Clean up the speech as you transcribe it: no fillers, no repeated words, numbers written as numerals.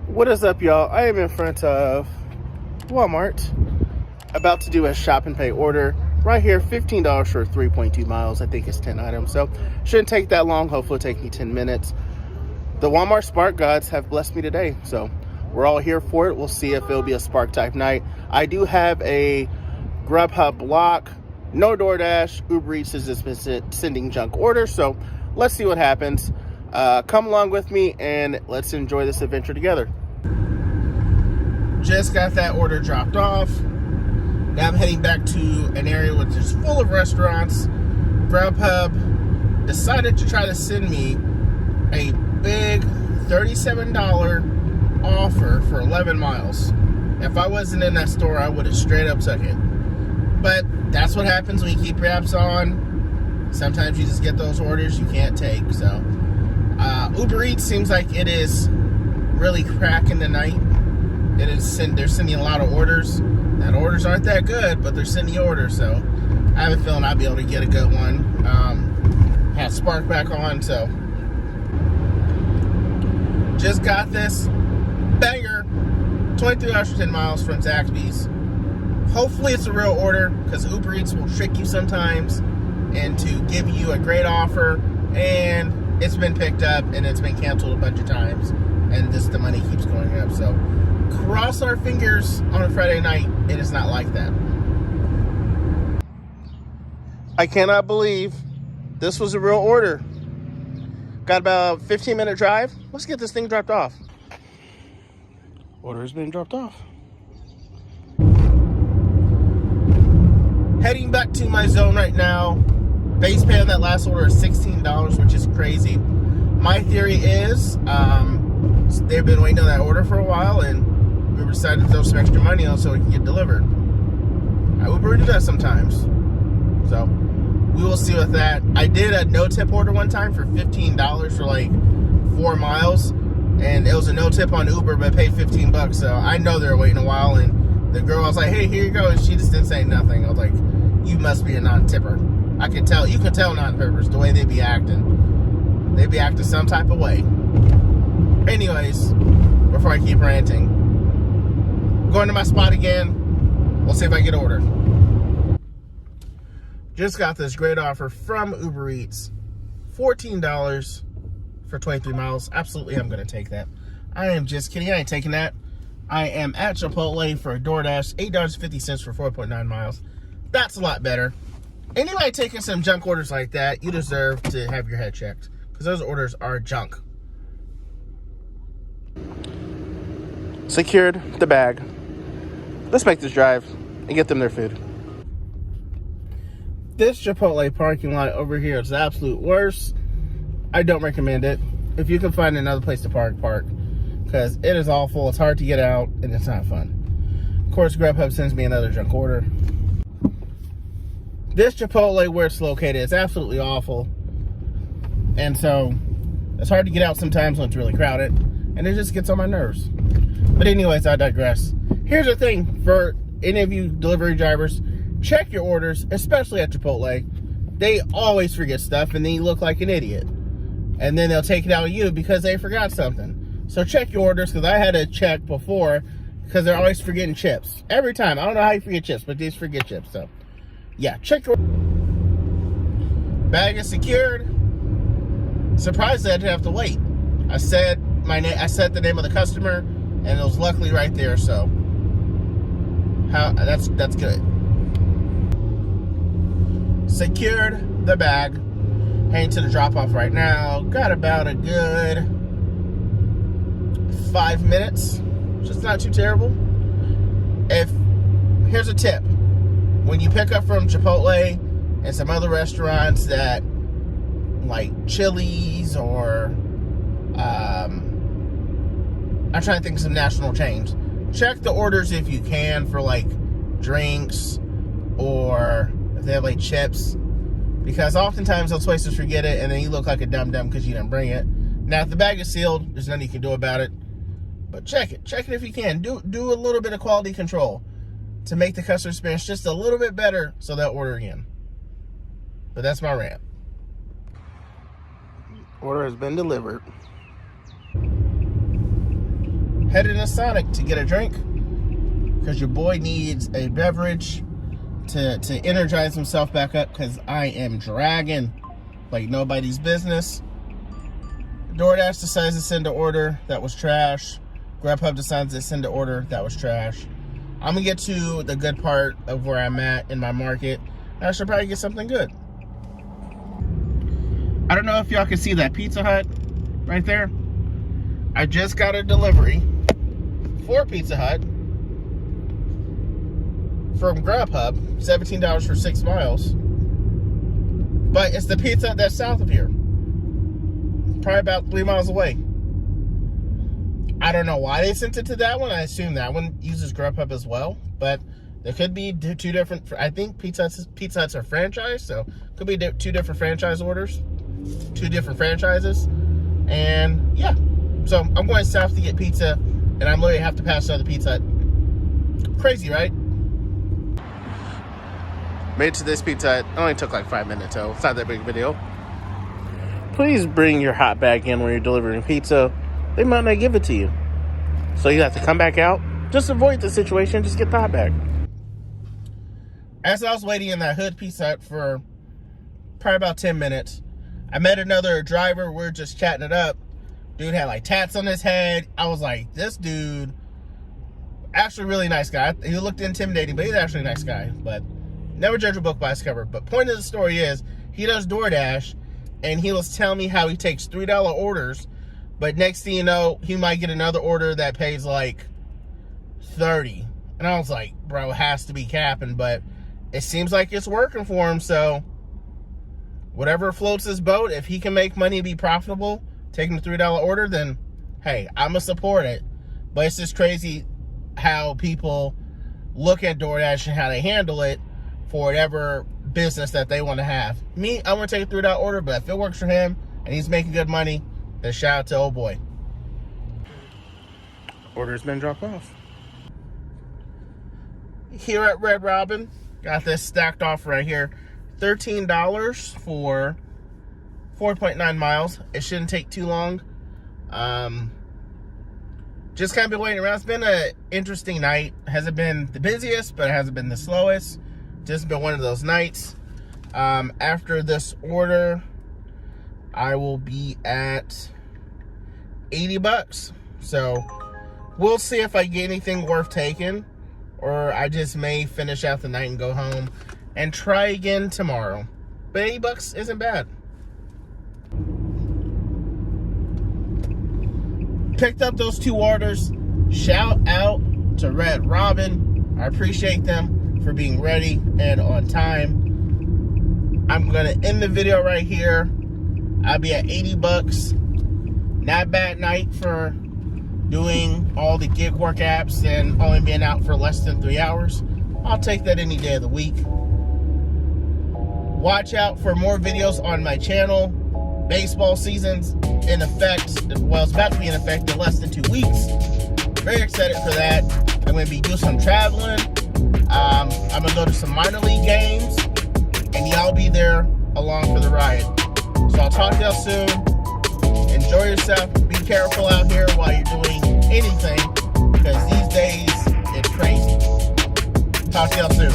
What is up, y'all? I am in front of Walmart, about to do a shop and pay order. Right here, $15 for 3.2 miles. I think it's 10 items, so shouldn't take that long. Hopefully it'll take me 10 minutes. The Walmart Spark gods have blessed me today, so we're all here for it. We'll see if it'll be a Spark type night. I do have a Grubhub block. No DoorDash. Uber Eats has just been sending junk orders, so let's see what happens. Come along with me and let's enjoy this adventure together. Just got that order dropped off. Now I'm heading back to an area which is full of restaurants. Grubhub decided to try to send me a big $37 offer for 11 miles. If I wasn't in that store, I would have straight up took it. But that's what happens when you keep your apps on. Sometimes you just get those orders you can't take. So Uber Eats seems like it is really cracking the night. They're sending a lot of orders. Now, the orders aren't that good, but they're sending orders. So I have a feeling I'll be able to get a good one. Have Spark back on, so just got this banger, $23 for 10 miles from Zaxby's. Hopefully it's a real order, because Uber Eats will trick you sometimes into giving you a great offer, and it's been picked up and it's been canceled a bunch of times, and the money keeps going up. So cross our fingers on a Friday night it is not like that. I cannot believe this was a real order. Got about a 15-minute drive. Let's get this thing dropped off. Order has been dropped off. Heading back to my zone right now. Base pay on that last order is $16, which is crazy. My theory is they've been waiting on that order for a while, and we decided to throw some extra money on so it can get delivered. Uber do that sometimes. So we will see with that. I did a no-tip order one time for $15 for like 4 miles, and it was a no-tip on Uber, but I paid $15, so I know they were waiting a while, and the girl was like, hey, here you go, and she just didn't say nothing. I was like, you must be a non-tipper. I can tell, you can tell non-tippers the way they be acting. They be acting some type of way. Anyways, before I keep ranting, going to my spot again. We'll see if I get ordered. Just got this great offer from Uber Eats. $14 for 23 miles. Absolutely, I'm going to take that. I am just kidding. I ain't taking that. I am at Chipotle for a DoorDash. $8.50 for 4.9 miles. That's a lot better. Anybody taking some junk orders like that, you deserve to have your head checked, because those orders are junk. Secured the bag. Let's make this drive and get them their food. This Chipotle parking lot over here is the absolute worst. I don't recommend it. If you can find another place to park, because it is awful. It's hard to get out, and it's not fun. Of course, Grubhub sends me another junk order. This Chipotle, where it's located, is absolutely awful. And so it's hard to get out sometimes when it's really crowded, and it just gets on my nerves. But anyways, I digress. Here's the thing for any of you delivery drivers: check your orders, especially at Chipotle. They always forget stuff, and then you look like an idiot. And then they'll take it out of you because they forgot something. So check your orders, because I had to check before, because they're always forgetting chips. Every time. I don't know how you forget chips, but they just forget chips. So yeah, check your bag is secured. Surprised I didn't have to wait. I said my name. I said the name of the customer, and it was luckily right there. So that's good. Secured the bag. Heading to the drop off right now. Got about a good 5 minutes, which is not too terrible. Here's a tip: when you pick up from Chipotle and some other restaurants that like Chili's or I'm trying to think of some national chains, check the orders if you can for like drinks or if they have like chips, because oftentimes those places forget it and then you look like a dum-dum because you didn't bring it. Now if the bag is sealed, there's nothing you can do about it, but check it if you can. Do a little bit of quality control to make the customer experience just a little bit better so they'll order again. But that's my rant. Order has been delivered. headed to Sonic to get a drink because your boy needs a beverage to energize himself back up because I am dragging like nobody's business. DoorDash decides to send an order that was trash. Grubhub decides to send an order that was trash. I'm gonna get to the good part of where I'm at in my market. I should probably get something good. I don't know if y'all can see that Pizza Hut right there. I just got a delivery for Pizza Hut from Grubhub, $17 for 6 miles. But it's the Pizza Hut that's south of here. Probably about 3 miles away. I don't know why they sent it to that one. I assume that one uses Grubhub as well. But there could be two different, I think Pizza Huts are franchised, so could be two different franchise orders. 2 different franchises. And yeah. So I'm going south to get pizza, and I'm literally have to pass another Pizza Hut. Crazy, right? Made it to this Pizza Hut. It only took like 5 minutes, so it's not that big of a deal. Please bring your hot bag in when you're delivering pizza. They might not give it to you. So you have to come back out. Just avoid the situation. Just get the hot bag. As I was waiting in that Hood Pizza Hut for probably about 10 minutes, I met another driver. We're just chatting it up. Dude had like tats on his head. I was like, this dude, actually really nice guy. He looked intimidating, but he's actually a nice guy. But never judge a book by its cover. But point of the story is, he does DoorDash, and he was telling me how he takes $3 orders, but next thing you know, he might get another order that pays like $30. And I was like, bro, it has to be capping, but it seems like it's working for him. So whatever floats his boat, if he can make money and be profitable, taking the $3 order, then hey, I'm gonna support it. But it's just crazy how people look at DoorDash and how they handle it for whatever business that they want to have. Me, I want to take a $3 order, but if it works for him and he's making good money, then shout out to old boy. Order's been dropped off. Here at Red Robin, got this stacked off right here. $13 for 4.9 miles. It shouldn't take too long. Just kind of been waiting around. It's been an interesting night. Hasn't been the busiest, but it hasn't been the slowest. Just been one of those nights. After this order, I will be at $80. So we'll see if I get anything worth taking, or I just may finish out the night and go home and try again tomorrow. But $80 isn't bad. Picked up those 2 orders. Shout out to Red Robin. I appreciate them for being ready and on time. I'm gonna end the video right here. I'll be at $80. Not bad night for doing all the gig work apps and only being out for less than 3 hours. I'll take that any day of the week. Watch out for more videos on my channel. Baseball season's in effect. Well, it's about to be in effect in less than 2 weeks. Very excited for that. I'm going to be doing some traveling. I'm going to go to some minor league games, and y'all be there along for the ride. So I'll talk to y'all soon. Enjoy yourself. Be careful out here while you're doing anything, because these days it's crazy. Talk to y'all soon.